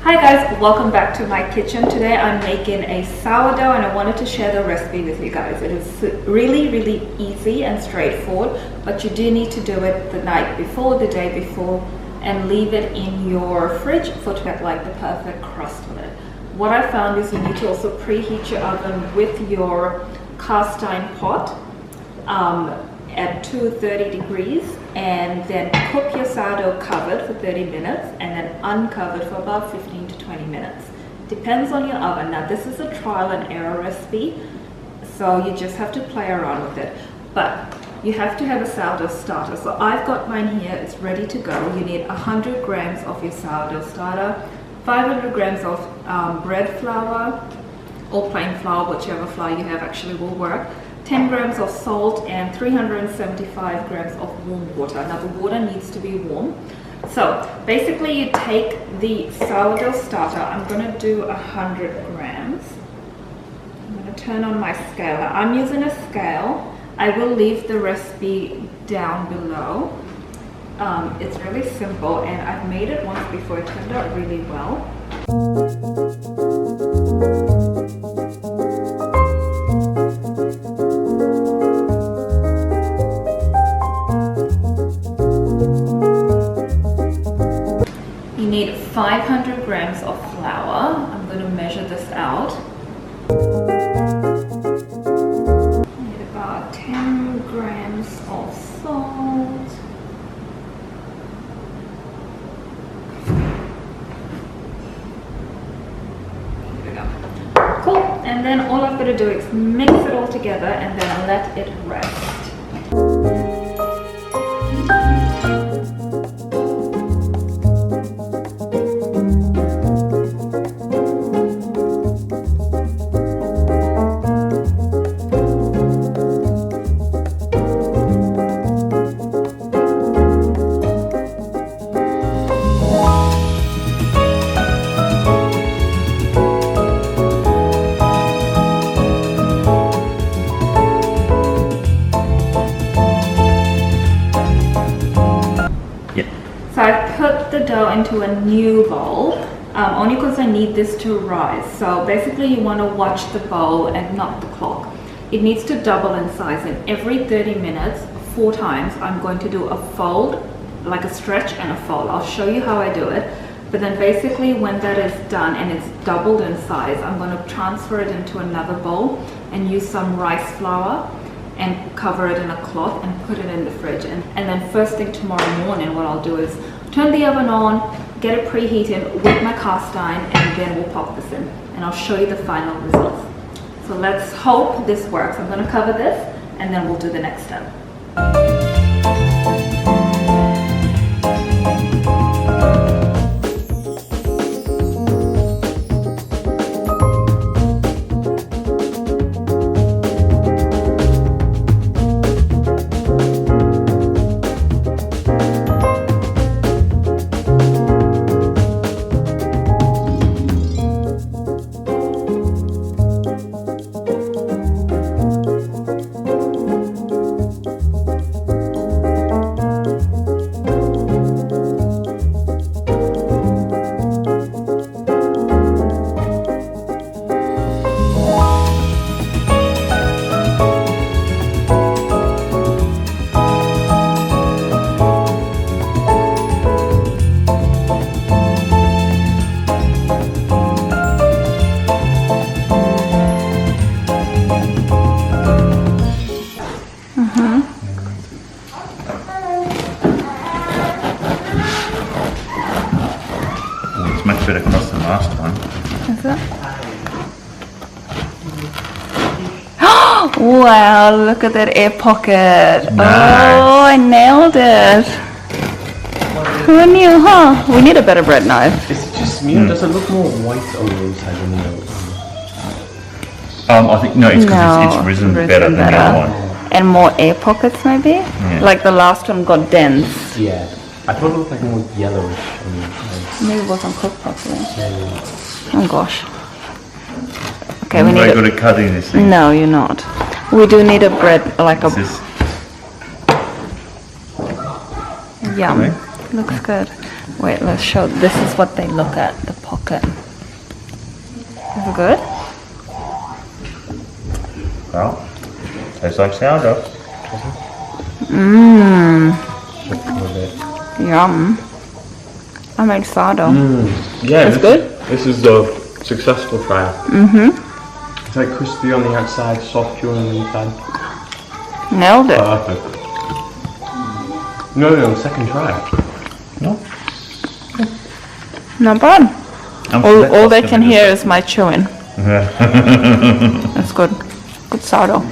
Hi guys, welcome back to my kitchen. Today I'm making a sourdough and I wanted to share the recipe with you guys. It is really easy and straightforward, but you do need to do it the night before, the day before, and leave it in your fridge for to get like the perfect crust on it. What I found is you need to also preheat your oven with your cast iron pot at 230 degrees, and then cook your sourdough covered for 30 minutes and then uncovered for about 15 to 20 minutes. Depends on your oven. Now this is a trial and error recipe, so you just have to play around with it. But you have to have a sourdough starter. So I've got mine here, it's ready to go. You need 100 grams of your sourdough starter, 500 grams of bread flour or plain flour, whichever flour you have actually will work, 10 grams of salt and 375 grams of warm water. Now the water needs to be warm. So basically you take the sourdough starter. I'm going to do 100 grams. I'm going to turn on my scale. I'm using a scale. I will leave the recipe down below. It's really simple and I've made it once before. It turned out really well. You need 500 grams of flour. I'm going to measure this out. You need about 10 grams of salt. Here we go. Cool. And then all I've got to do is mix it all together and then let it rest. So I put the dough into a new bowl, only because I need this to rise. So basically you want to watch the bowl and not the clock. It needs to double in size, and every 30 minutes, 4 times, I'm going to do a fold, like a stretch and a fold. I'll show you how I do it. But then basically when that is done and it's doubled in size, I'm going to transfer it into another bowl and use some rice flour and cover it in a cloth and put it in the fridge. And then first thing tomorrow morning, what I'll do is turn the oven on, get it preheated with my cast iron, and then we'll pop this in and I'll show you the final results. So let's hope this works. I'm going to cover this and then we'll do the next step. Much better crust than last time. Is it? Wow, look at that air pocket. Nice. Oh, I nailed it. Who knew, huh? We need a better bread knife. It's just me. Does it look more white on the inside than the I think, no, it's because it's risen better than the other one. And more air pockets maybe? Yeah. Like the last one got dense. Yeah. I thought it looked like more yellowish on the inside. Maybe it wasn't cooked properly. Yeah. Oh gosh. Okay, I'm we need very good at cutting this thing. No, you're not. We do need a bread, like a... This is Yum. Okay. Looks good. Wait, let's show. This is what they look at, the pocket. Okay. Is it good? Well, tastes like sourdough. Mmm. Just a little bit. Yum. I made sourdough. Yeah, It's good? This is the successful try. It's like crispy on the outside, soft chewy on the inside. Nailed it. Perfect. No, second try. No? Not bad. I'm All they can hear is my chewing. Yeah. That's good. Good sourdough.